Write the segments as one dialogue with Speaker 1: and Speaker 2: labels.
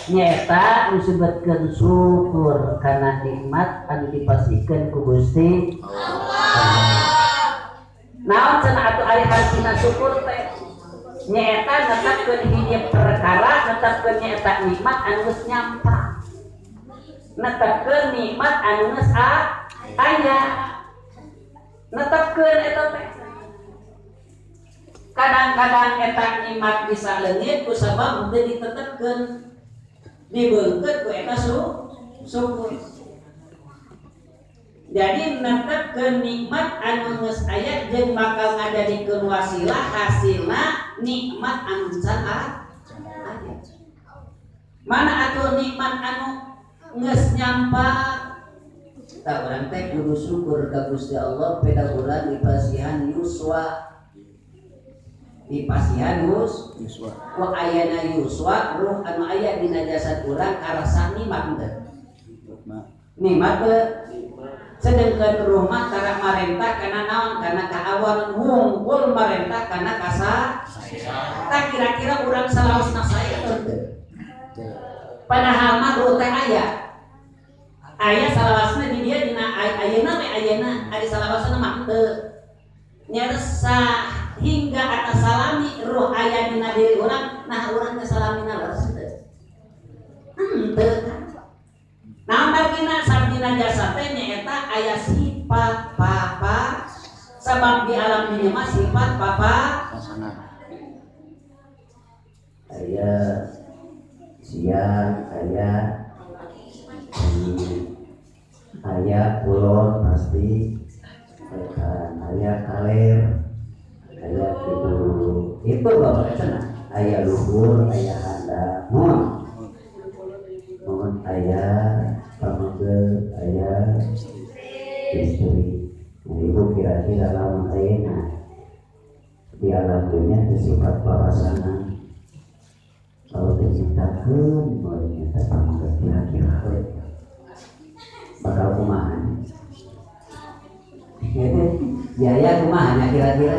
Speaker 1: nyata disebutkan syukur karena nikmat anu dipasikeun ku Gusti Allah. Naon cenah atuh ari hartina syukur teh nyata netepkeun hiji perkara, netepkeun nyata nikmat anu geus nyampa, netepkeun nikmat anu geus aya, netepkeun eta teh. Kadang-kadang eta nikmat bisa leungit ku sabab teu ditetepkeun, dibeungkeun ku eta syukur. Jadi netepkeun nikmat anu geus aya jeung bakal ngadadikeun wasilah hasilna nikmat anu can aya. Mana atuh nikmat anu geus nyampa? Tah urang teh kudu syukur ka Gusti Allah peda urang dipasihan yuswa. Dipasihan yuswa. Wa ayana yuswa ruh anu aya dina jasad urang karasa nikmat teh. Nikmat teh sedangkan rumah cara marentah karena naon karena kaawan hungkul marentah karena kasa tak kira-kira urang salaosna saya teu padahal mah teh aya salawasna di dia dina ayeuna we ayeuna ari salawasna mah teu nyarsa hingga atas salami ruh aya dina diri urang nah urang teh salamina leres teu nah bagina sabdina jasa teh nyaeta aya sifat papa sabab di alam dunia mah sifat papa aya siang aya kulon pasti aya kaler aya itu bapak cenah aya luhur aya handap mohon aya pamanggeul aya istri. Ibu kira-kira lamun ayeuna di alam dunia sifat pasangan kalau diciptakeun mulai nyata pamanggeul kira-kira bakal kumaha ya kumaha kira-kira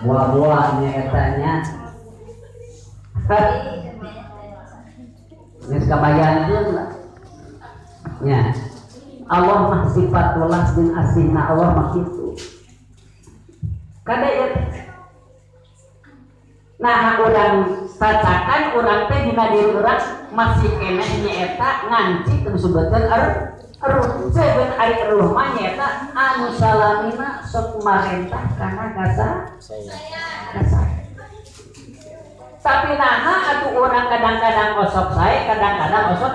Speaker 1: buah-buahnya etanya geus kabayankeun lah nya Allah mah sifat welas jeung asihna Allah mah kitu kada ya nah urang cacakan urang teh dina diri urang masih keneh nyaeta nganci teu disebutkeun eruh sebeun ari eruh mah nyaeta anu salamina sok marentah kana kasa tapi naha atuh urang kadang-kadang osok sae kadang-kadang osok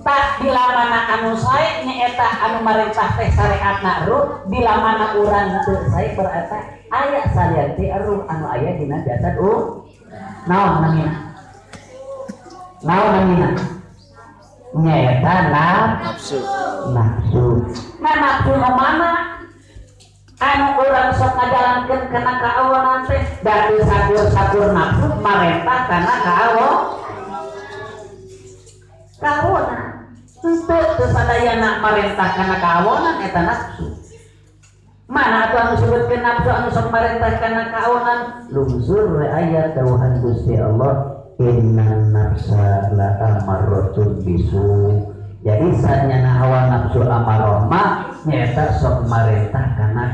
Speaker 1: tak bila mana anu sae nyaeta anu marentah teh syariatna ruh bila mana urang teu sae berarti aya salian ti ruh anu aya dina jasad naon namina nyaeta nafsu nah nafsu mana anu urang sok ngajalankeun kana kaawanan teh dari sakur nafsu marentah kana kaawanan teu sadayana marentah kana kaawanan eta nafsu mana atuh anu sebutkeun nafsu anu sok marentah kana kaawanan lungsur ayat dawuhan Gusti Allah innan nafsa la amarratun bisu jadi sanyana hawa nafsu amarah mah nyaeta sok marentah kana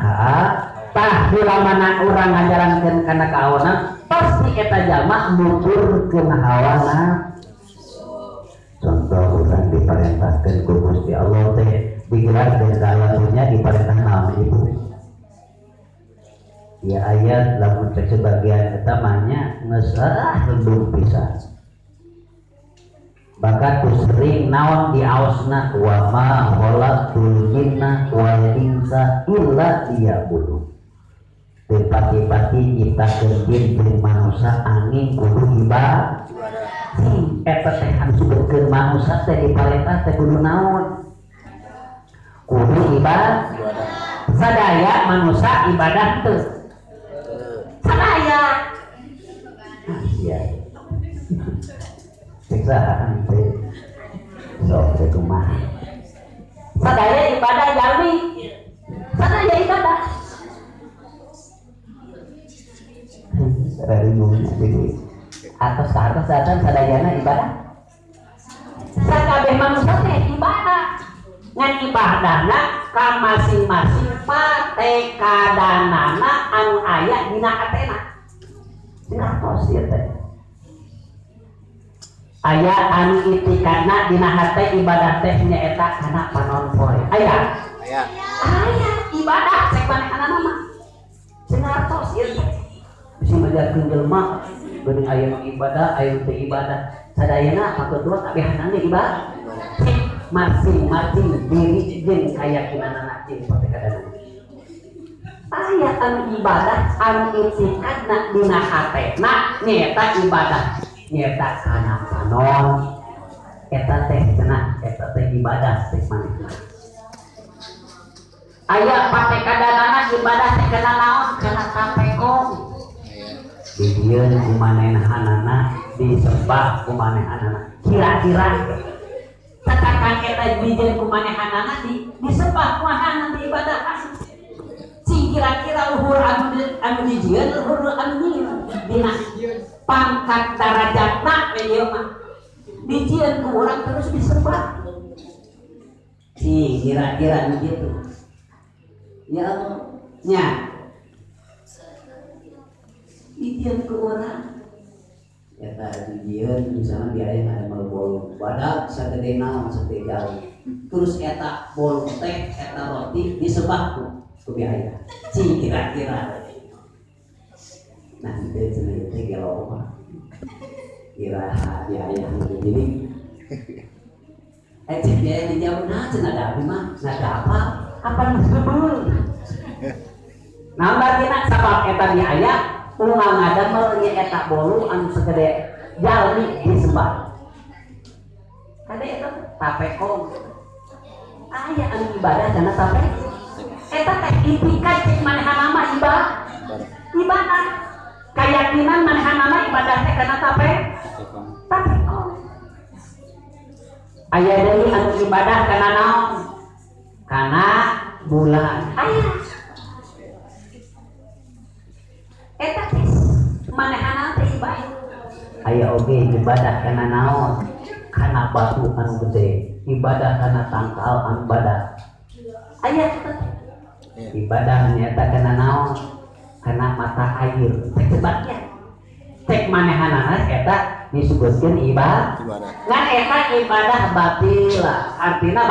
Speaker 1: tah bila mana urang ngajarankeun kana kaawanan pasti eta jalma nuturkeun hawana contoh urang diparentahkeun ku Gusti Allah teh digelar dengan kalamunya diparentah naon ibu ya ayat lamun cek sebagian eta mahnya geus lembung pisan bakat sering naon di aosna wa ma khalaqtul jinna wal insa illa liya'budun pati-pati kita jin jeung manusia angin kudu ibadah eta teh anu subutkeun manusia teh diparentah teh kudu naon kudu ibadah sadaya manusia ibadah teu sadaya iya siksaan teh sok teh kumaha sadaya ibadah jalmi sadaya ibadah dari dunia jadi atos ka atos datang sadayana ibadah. Sakabeh manusia teh ibadah. Ngan ibadahna ka masing-masing patekadanana anu aya dina hatena. Ngatos ieu teh. Aya anu itikadna dina hate ibadah teh nyaeta kana panon poe. Aya. Aya ibadah cek manehanana mah. Ngatos ieu teh. Bisi majarkeun jelema geuning aya ibadah, aya teu ibadah. Sadayana maksudna kabehanana ibadah. Masing-masing diri jeung kayakinanna jeung patekadanana. Aya anu ibadah anu itikadna dina hatena nyaeta ibadah. Nyaeta kana panon. Eta teh cenah, eta teh ibadah teh manehna. Aya patekadanana ibadah teh kana naon? Kana kapekong. Dijieun kumanehanana disembah kumanehanana. Kira-kira katakan eta dijieun kumanehanana disembah kumanehanana diibadahan. Sing kira-kira luhur anu dijieun luhur anu nyieun dina pangkat darajatna we ieu mah. Dijieun ku urang terus disembah. Si kira-kira begitu. Ya Allah, nya dijieun ku urang eta dijieun misalnya biaya ada bol badak sagede naon sagede jauh terus eta bol teh eta roti disebah ku biaya cing kira-kira nah itu cenah teh gelo mah kira biaya begini cek biaya dijauh nah cenah ada abi mah nada apa disebul nah batina sabab eta biaya ulang ngadamel nya eta bolu anu segede jalmi disembah. Kade eta tapekong. Aya anu ibadah kana tape. Eta teh itikad cek manehana mah ibadah. Ibadah. Keyakinan manehana mah ibadah teh kana tape. Tapekong. Aya deui anu ibadah kana naon? Kana bulan. Aya. Eta teh manehana teh ibadah. Aya oge ibadah kana naon? Kana batu anu gede. Ibadah kana tangkal anu badak. Aya eta teh. Ibadah nyata kana naon? Kana mata air. Teh sebabnya. Teh manehana eta disebutkeun ibadah. Ngan eta ibadah batil. Artina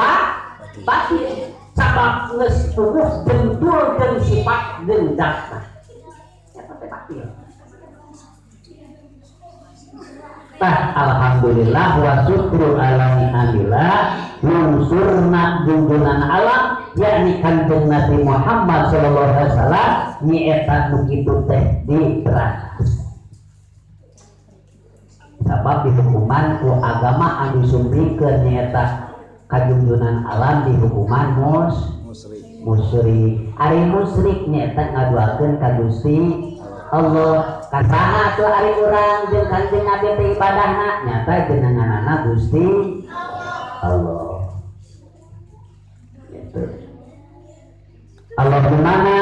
Speaker 1: batil. Sabab geus puguh jentul jeung sifat jeung zatna. Tah alhamdulillah wa syukrul alami alillah nunsurna junjunan alam yakni kanjeng Nabi Muhammad sallallahu alaihi wasallam nyaeta nu kitu teh diterangkan. Sabab di hukuman ku agama anu sumpikeun nyaeta kajunjunan alam di hukuman musyrik. Ari musyrik nyaeta ngaduakeun ka Gusti Allah. Kasaha tuh ari urang jeung Kanjeng Nabi teh ibadahna nyata jenenganana Gusti Allah. Gitu. Allah di mana?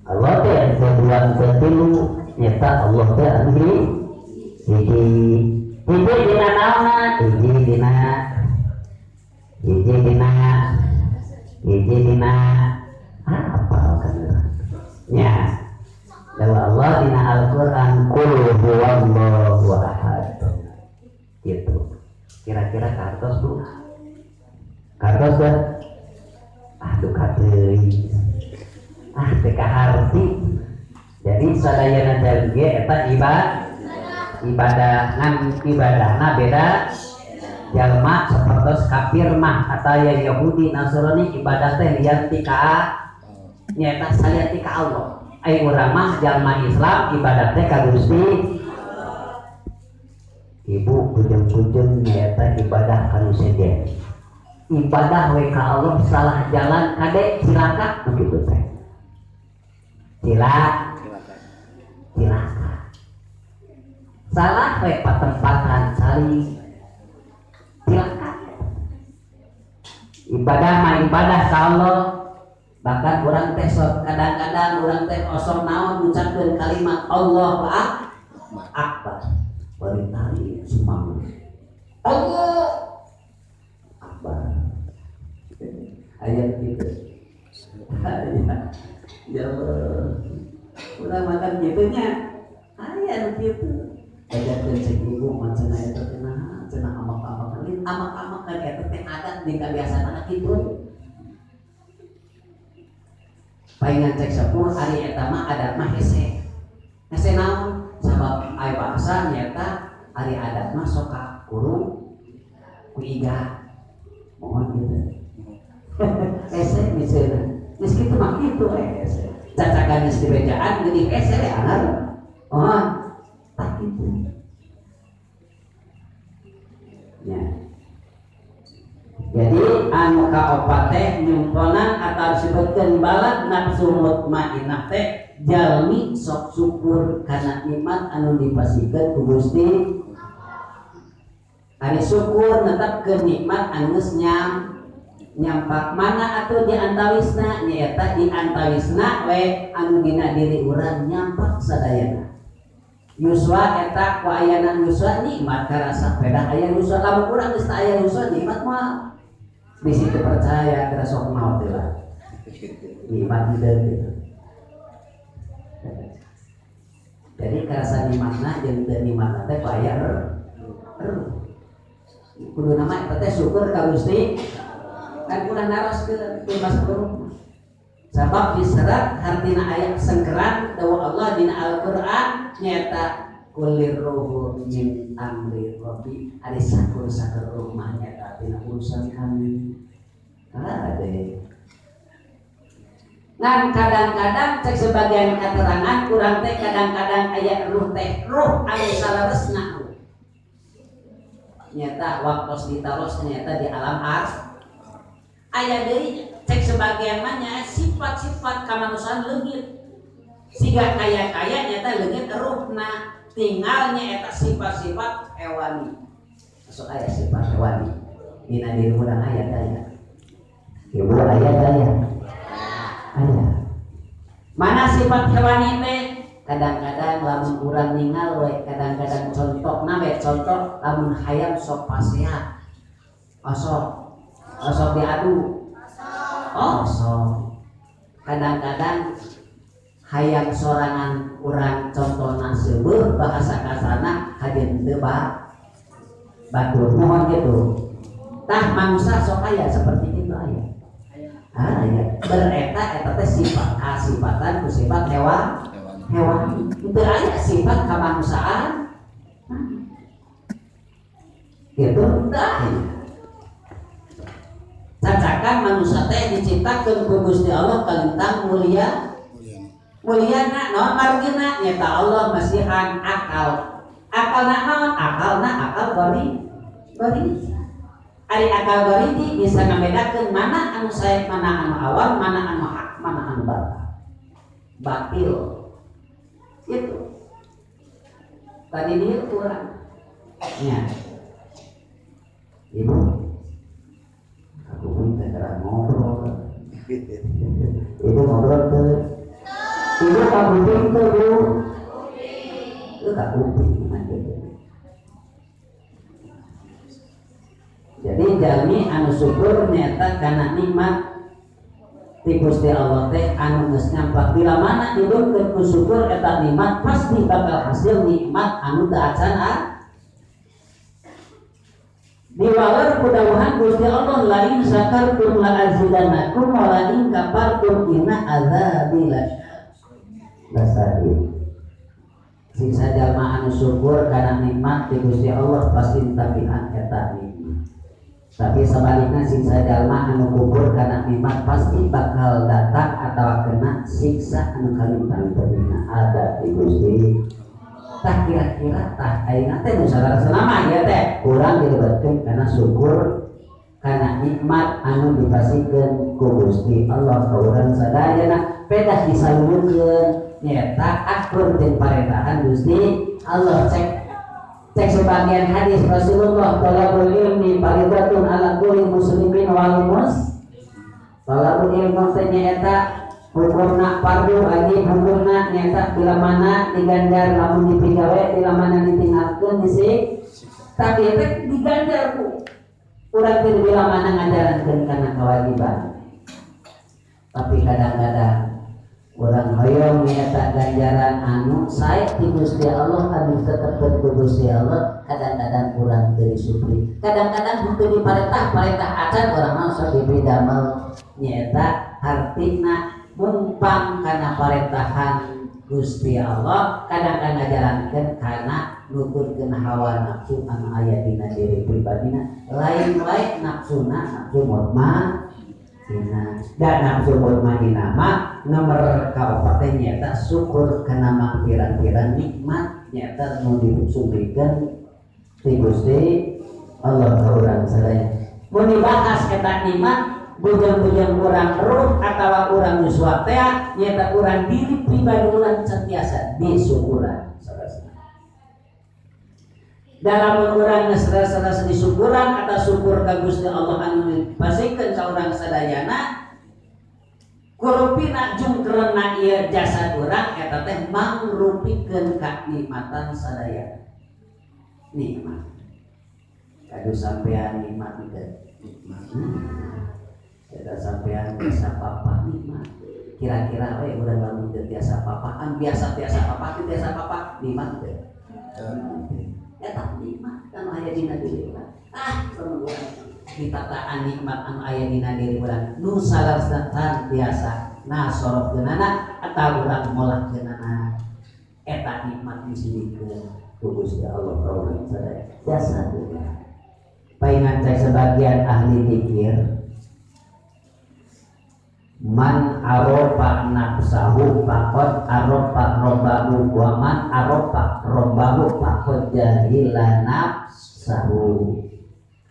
Speaker 1: Allah teh anu dua tilu nyata Allah teh anu hiji dina naonna hiji dina apa kan nya dawa Allah dina Al-Qur'an qul huwallahu ahad gitu. Kira-kira kartos tuh kartos dah aduh kateuy teh kaharti. Jadi sadayana jalge eta ibadah ngan ibadahna beda jalma sapertos kafir mah atau yang Yahudi Nasrani ibadah teh lian tika nyata salian tika Allah. Ai urang mah jalma Islam ibadah teh ka Gusti. Ibu kujeng-kujeng nyata ibadah kanu sejen. Ibadah we ka Allah salah jalan kade cilaka begitu teh. Cilaka. Salah we patempatan sali. Cilaka. Ibadah mah ibadah ka Allah. Bahkan orang teh kadang-kadang orang teh kosong naon ngucapkeun kalimat Allah akbar beritari sumang Allah akbar ayat gitu ya udah makan gitunya ayat gitu ajarkan ibu macam itu cenah amak-amak kan eta teh adat di kebiasaan kitu paingan cek sepuluh hari eta mah adat mah hese naon sabab aya bangsa nyata hari adat mah sok kurung ku iga mohon gitu hese misalnya geus kitu mah kitu hese cacakan geus dibejaan geuning hese we anar mohon tak kitu ya. Jadi anu kaopat teh nyumponan atau disebutkeun balad nafsu mutmainnah teh jalmi sok syukur kana nikmat anu dipasikeun ku Gusti. Ari syukur netepkeun nikmat anu geus nyampak mana atuh di antawisna nyaeta di antawisna we anu dina diri urang nyampak sadayana. Yuswa eta ku ayana yuswa nikmat karasa beda aya yuswa lamun urang geus aya yuswa nikmat mah di situ percaya kira sok maot lah nikmat hideung. Jadi karasa nikmatna jeung teu nikmatna teh bayar kudu nama eta teh syukur ka Gusti kan ulah naroskeun bebas buruk sabab diserat hartina ayat sengkeran dawa Allah dina Al-Qur'an nyata kulir ruhu min amri rabbi ari sakur-sakur rumah nyata dina urusan kami ada ngan kadang-kadang cek sebagian keterangan kurang teh kadang-kadang ayat ruh teh ruh anu salaresna nyata waktos ditaros nyata di alam ayat deui cek sebagian mah sifat-sifat kamanusiaan leungit siga kaya-kaya nyata leungit ruhna tinggalnya eta sifat-sifat hewani masuk ayat sifat hewani dina diri urang ayat aya ibu ayat aya mana sifat hewani teh kadang-kadang lamun urang ningal we kadang-kadang contohna we contoh lamun hayam sok pasehat osok diadu osok kadang-kadang hayang sorangan urang contohna seueur bahasa kasarna hajeun teu batur mohon gitu tah manusia sok aya seperti itu aya ya bereta eta teh sifat kasifatan ku sifat hewani teu aya sifat kamanusiaan gitu tah cacakan manusia teh diciptakeun ku Gusti Allah kalintang mulyana naon margina nyata Allah masihan akal naon akal bari ari akal bari bisa ngabedakeun mana anu sae mana anu awam mana anu hak mana anu batil gitu tadi dia kurang nya ibu aku pun tidak ngobrol ibu ngobrol tuh ibu kamu pintu bu itu tak kuping jadi jalmi anu syukur nyata karena nikmat ti Gusti Allah teh anu geus nyampak bila mana didongkeun ku syukur eta nikmat pasti bakal hasil nikmat anu teu acan diwalar kudawuhan Gusti Allah lain sakartum la azidannakum wa la in kafartum inna azabi lasyadid. Siksa jalma anu syukur karena nikmat di Gusti Allah pasti tabiat eta nikmat. Tapi sebaliknya siksa jalma anu kufur karena nikmat pasti bakal datang atau kena siksa anu kalintang pernah ada di Gusti. Tah kira-kira tah ayeuna teh nu saudara selama ya teh urang dilibatkeun karena syukur karena nikmat anu dipasikeun ku Gusti Allah ka urang sadayana pedah disalurkeun nyata akur jeung parendahan Gusti Allah cek sebagian hadis Rasulullah talabul ilmi fardhatun ala kulli muslimin wal talabul ilmi teh nyata hukumna fardu wajib hukumna nyata bila mana diganjar lamun dipigawe bila mana ditinggalkeun disik tapi teh diganjar ku urang teh bila mana ngajarankeun kana kewajiban tapi kadang-kadang urang hoyong nyata ganjaran anu sae ti Gusti Allah anu tetep ku Gusti Allah kadang-kadang urang teu disupri kadang-kadang henteu diparentah acan urang mah sok diberi damel nyata artina mumpang karena parentahan Gusti Allah kadang-kadang ngajarankeun kana nuturkeun hawa nafsu anu aya dina diri pribadina lain wae nafsuna nafsu mutmainnah dan nafsu mutmainnah mah nomor kaopat teh nyata syukur kana pirang-pirang nikmat nyata nu disuguhkeun ti Gusti Allah ka urang sadaya mun dibahas eta nikmat bujang-bujang urang ruh atau urang nuswat teh nyata urang diri pribadi urang sentiasa disyukuran dalam urang ngeserasa disyukuran atau syukur ka Gusti Allah anu pasikeun ka urang sadayana kurupina jungkeurna ieu jasad urang eta teh mangrupikeun kanikmatan sadaya nikmat kadu sampean nikmat kita sampean biasa papa nikmat kira-kira we udah lamun teu biasa papaan biasa papa nikmat teh eta nikmat anu aya dina diri urang urang ditataan nikmat anu aya dina diri urang nu salasatan biasa nasorofkeunana atawa urang molahkeunana eta nikmat disebutkeun ku Gusti Allah ka urang sadaya biasa paingan cai sebagian ahli pikir man arofa nafsahu faqad arofa robbahu wa man arofa robbahu faqad jahila nafsahu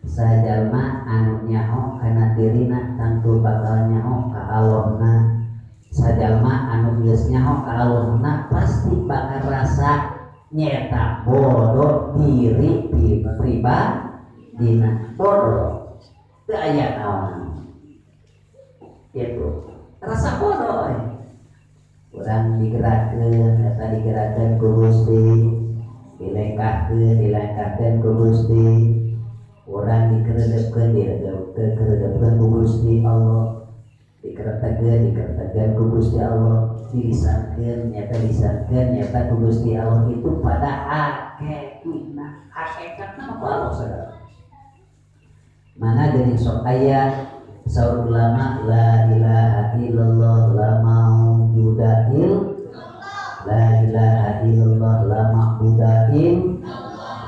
Speaker 1: sajalma anu nyaho kana dirina tangtu bakal nyaho ka Allahna sajalma anu geus nyaho ka Allahna pasti bakal rasa nyeta bodoh diri pribadina bodoh teu aya naon itu rasa bodoh urang digerakkeun ku Gusti dilengkahkeun ku Gusti urang dikeredepkeun ku Gusti Allah dikeretekeun ku Gusti Allah dilisankeun nyata ku Gusti Allah itu pada hakikatna bodoh saudara mana geuning sok aya saur ulama la ilaha illallah la maujuda la ilaha illallah la ma'buda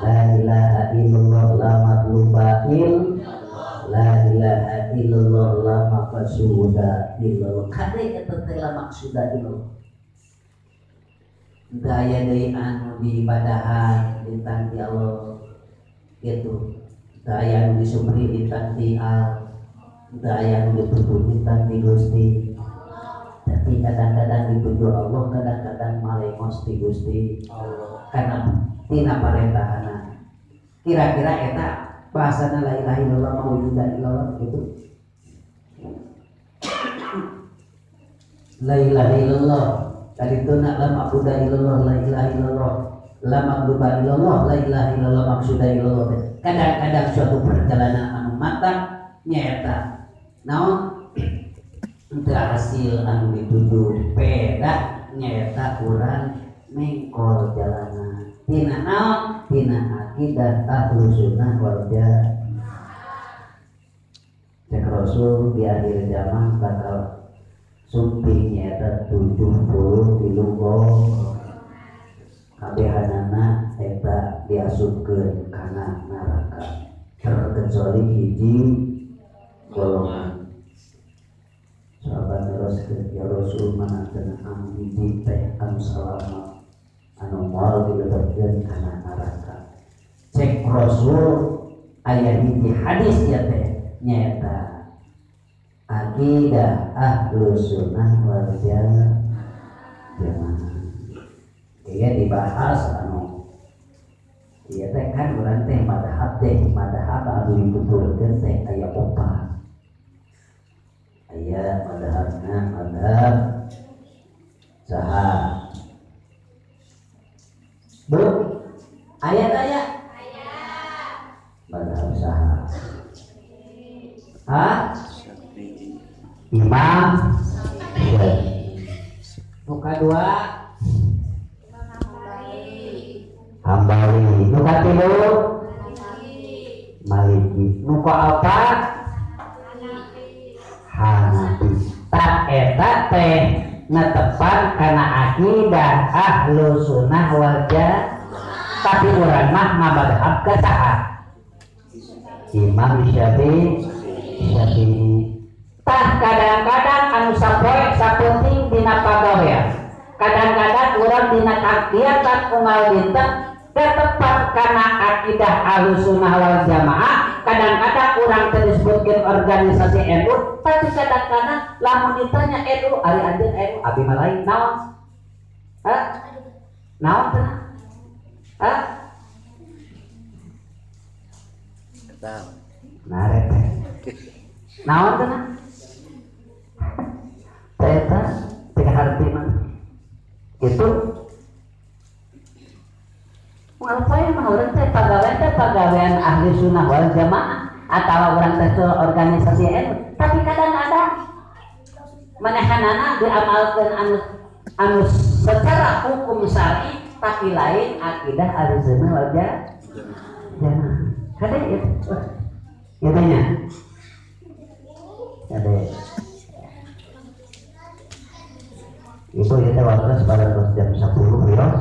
Speaker 1: la ilaha illallah la matluba la ilaha illallah la maqsuda illallah kade eta teh la maqsuda illallah daya deui anu diibadahan dinten ti Allah kitu daya anu disubri dinten ti daya anu dituju dinten ti Gusti tapi kadang-kadang dituju Allah kadang-kadang malengos ti Gusti Allah karena tina parentahana kira-kira eta bahasana la ilaha illallah maujuda illallah gitu la ilaha illallah tadi tu nak la ma'buda illallah la ilaha illallah la ma'buda illallah la ilaha illallah maqsuda illallah kadang-kadang suatu perjalanan anu matang nyata naon untuk hasil anu dituju peda nyata urang mengkol jalanan tina naon tina akidah ahlus sunnah wal jamaah cek Rasul di akhir zaman bakal sumping nyata 70 di lungkong kabehanana eta diasupkeun kana neraka terkecuali hiji golongan sahabat teruskeun ya Rasul manakeun am hiji teh anu salama anu moal dilebetkeun kana neraka cek Rasul aya hiji hadis ya teh nyata akidah ahlus sunnah wal jamaah dia dibahas anu ieu teh kan urang teh madhab anu dituturkeun teh aya opat aya madhabna madhab Saha Bu ayat pada usaha Imam nuka dua Hambali nuka tilu Maliki nuka apa Hanafi tak eta teh netepan kana akidah ahlu sunnah wal jamaah tapi urang mah ngabadhab ka saha Imam Syafi'i tah kadang-kadang anu sapoe sapenting dina pagawean kadang-kadang urang dina kegiatan unggal dinten tetepan kana akidah ahlussunnah wal jamaah kadang-kadang urang disebutkeun organisasi NU tapi kadang-kadang lamun ditanya NU ari anjeun NU abi mah lain naon naon teh narete naon teh eta teh hartina itu apa yang orang teh pagawean ahli sunnah wal jamaah atau orang teh organisasi NU tapi kadang-kadang manehanana diamalkeun anu secara hukum syar'i tapi lain akidah ahli sunnah wal jamaah kada itu katanya ada ibu kita waktu pada jam 10 Rios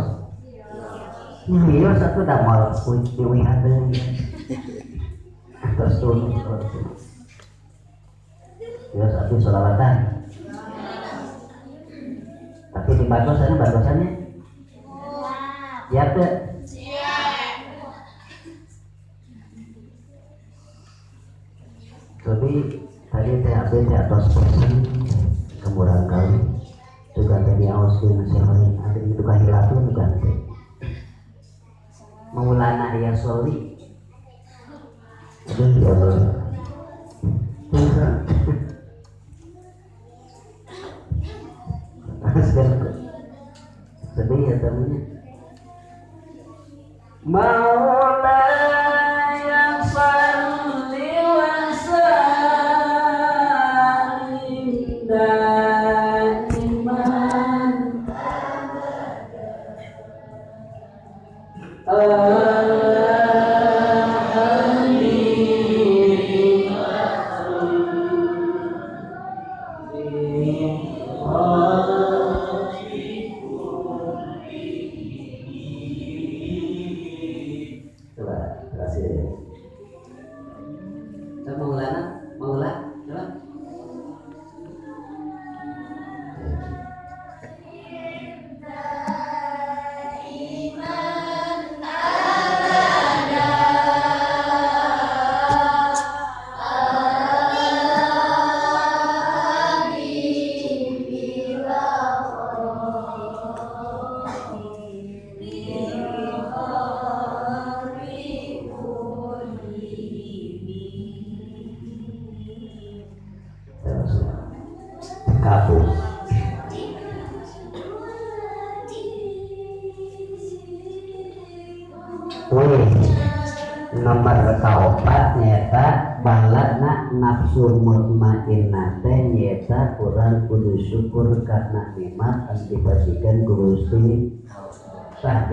Speaker 1: Rios satu dah mal kunci ada terus tuh Rios satu sholawatan tapi di batasannya ya tuh tapi tadi THB atas persen kemurahan kali juga tadi awaskin nasihatin ada itu kahilafin juga Maulana ya Soli aduh ya Allah sedih ya temennya Maulana yang salli wa sallim daiman nomor kaopat nyata balana nafsu mutmainnah teh nyata urang kudu syukur karena nikmat anu dibasikan Gusti sah